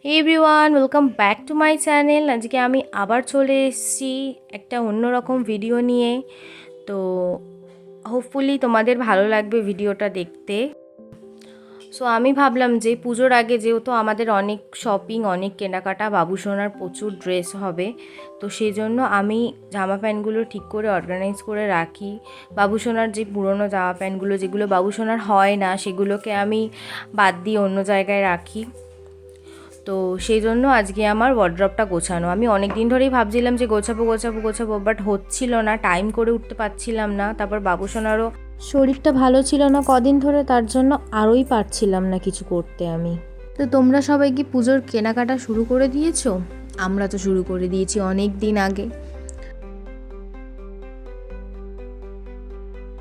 Hey everyone, welcome back to my channel. আজকে আমি আবার চলে এসেছি একটা অন্যরকম ভিডিও নিয়ে। তো হোপফুলি তোমাদের ভালো লাগবে ভিডিওটা দেখতে। সো আমি ভাবলাম যে পুজোর আগে যেহেতু আমাদের অনেক শপিং, অনেক কেনাকাটা, বাবুসোনার প্রচুর ড্রেস হবে, তো সেই জন্য আমি জামা প্যান্টগুলো ঠিক করে অর্গানাইজ করে রাখি। বাবুসোনার যে পুরনো জামা প্যান্টগুলো যেগুলো বাবুসোনার হয় না, সেগুলোকে আমি বাদ দিয়ে অন্য জায়গায় রাখি। তো সেই জন্য আজকে আমার ওয়ার্ড্রপটা গোছানো। আমি অনেক দিন ধরেই ভাবছিলাম যে গোছাবো, বাট হচ্ছিল না, টাইম করে উঠতে পারছিলাম না। তারপর বাবুসোনারও শরীরটা ভালো ছিল না কদিন ধরে, তার জন্য আরোই পারছিলাম না কিছু করতে আমি। তো তোমরা সবাই কি পুজোর কেনাকাটা শুরু করে দিয়েছো? আমরা তো শুরু করে দিয়েছি অনেক দিন আগে।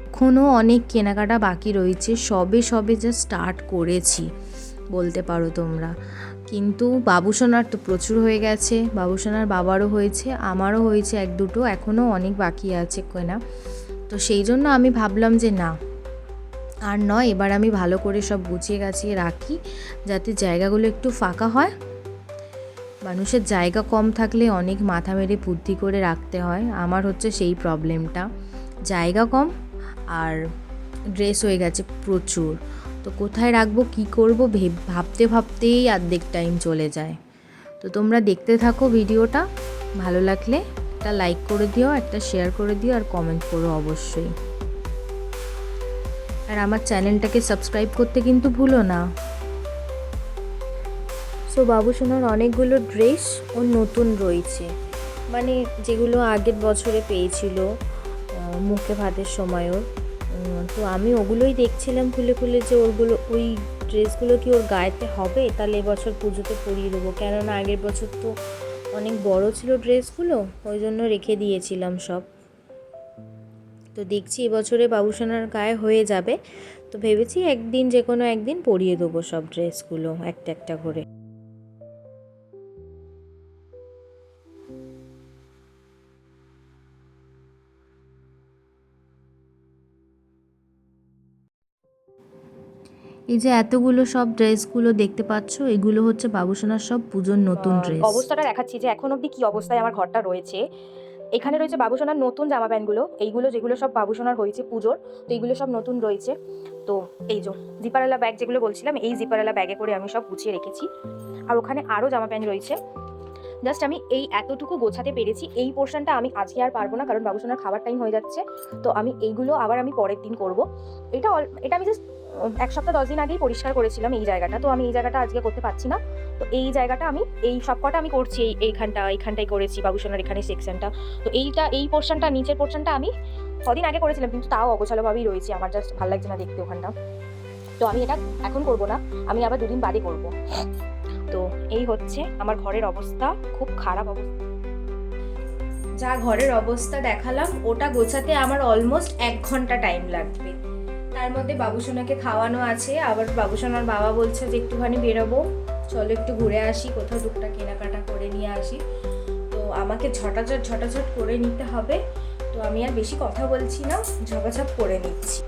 এখনও অনেক কেনাকাটা বাকি রয়েছে, সবে যা স্টার্ট করেছি বলতে পারো তোমরা। কিন্তু বাবুসোনার তো প্রচুর হয়ে গেছে, বাবুসোনার বাবারও হয়েছে, আমারও হয়েছে এক দুটো, এখনও অনেক বাকি আছে কেনা। তো সেই জন্য আমি ভাবলাম যে না আর নয়, এবার আমি ভালো করে সব গুছিয়ে গাছিয়ে রাখি যাতে জায়গাগুলো একটু ফাঁকা হয়। মানুষের জায়গা কম থাকলে অনেক মাথা মেরে বুদ্ধি করে রাখতে হয়, আমার হচ্ছে সেই প্রবলেমটা, জায়গা কম আর ড্রেস হয়ে গেছে প্রচুর। তো কোথায় রাখবো, কী করবো ভাবতেই অর্ধেক টাইম চলে যায়। তো তোমরা দেখতে থাকো ভিডিওটা, ভালো লাগলে একটা লাইক করে দিও, একটা শেয়ার করে দিও, আর কমেন্ট করো অবশ্যই। আর আমার চ্যানেলটাকে সাবস্ক্রাইব করতে কিন্তু ভুলো না। সো বাবুসোনার অনেকগুলো ড্রেস ও নতুন রয়েছে, মানে যেগুলো আগের বছরে পেয়েছিল মুখে ভাতের সময়ও। তো আমি ওগুলোই দেখছিলাম খুলে যে ওই ড্রেসগুলো কি ওর গায়েতে হবে, তাহলে এবছর পুজোতে পরিয়ে দেবো। কেননা আগের বছর তো অনেক বড় ছিল ড্রেসগুলো, ওই জন্য রেখে দিয়েছিলাম সব। তো দেখছি এবছরে বাবুসোনার গায়ে হয়ে যাবে, তো ভেবেছি যে কোনো একদিন পরিয়ে দেবো সব ড্রেসগুলো একটা একটা করে। এই যে এতগুলো সব ড্রেসগুলো দেখতে পাচ্ছ, এগুলো হচ্ছে বাবুসোনার সব পুজোর নতুন ড্রেস। অবস্থাটা দেখাচ্ছি যে এখন অবধি কি অবস্থায় আমার ঘরটা রয়েছে। এখানে রয়েছে বাবুসোনার নতুন জামা প্যান্টগুলো, এইগুলো যেগুলো সব বাবুসোনার হয়েছে পুজোর, তো এইগুলো সব নতুন রয়েছে। তো এই যে জিপারওয়ালা ব্যাগ যেগুলো বলছিলাম, এই জিপারওয়ালা ব্যাগে করে আমি সব গুছিয়ে রেখেছি। আর ওখানে আরও জামা প্যান্ট রয়েছে। জাস্ট আমি এই এতটুকু গোছাতে পেরেছি। এই পোর্শনটা আমি আজকে আর পারবো না, কারণ বাবুসোনার খাবার টাইম হয়ে যাচ্ছে। তো আমি এইগুলো আবার আমি পরের দিন করব। এটা আমি জাস্ট 1 সপ্তাহ 10 দিন আগেই পরিষ্কার করেছিলাম এই জায়গাটা। তো আমি এই জায়গাটা আজকে করতে পারছি না। তো এই জায়গাটা আমি এই সবকটা আমি করছি, এইখানটাই করেছি বাবুসোনার এখানে সেকশনটা। তো এই পোর্শনটা, নিচের পোর্শনটা আমি কদিন আগে করেছিলাম, কিন্তু তাও অগোছালোভাবেই রয়েছে, আমার জাস্ট ভালো লাগছে না দেখতে ওখানটা। তো আমি এটা এখন করব না, আমি আবার 2 দিন বাদে করব। তো এই হচ্ছে আমার ঘরের অবস্থা, খুব খারাপ অবস্থা। যা ঘরের অবস্থা দেখালাম, ওটা গোছাতে আমার অলমোস্ট 1 ঘন্টা টাইম লাগবে। তার মধ্যে বাবুসোনাকে খাওয়ানো আছে, আবার বাবুসোনার বাবা বলছে যে একটুখানি বেরোবো, চলো একটু ঘুরে আসি, কোথাও টুকটাক কেনাকাটা করে নিয়ে আসি। তো আমাকে ঝটাঝট করে নিতে হবে। তো আমি আর বেশি কথা বলছি না, ঝপাঝপ করে নিচ্ছি।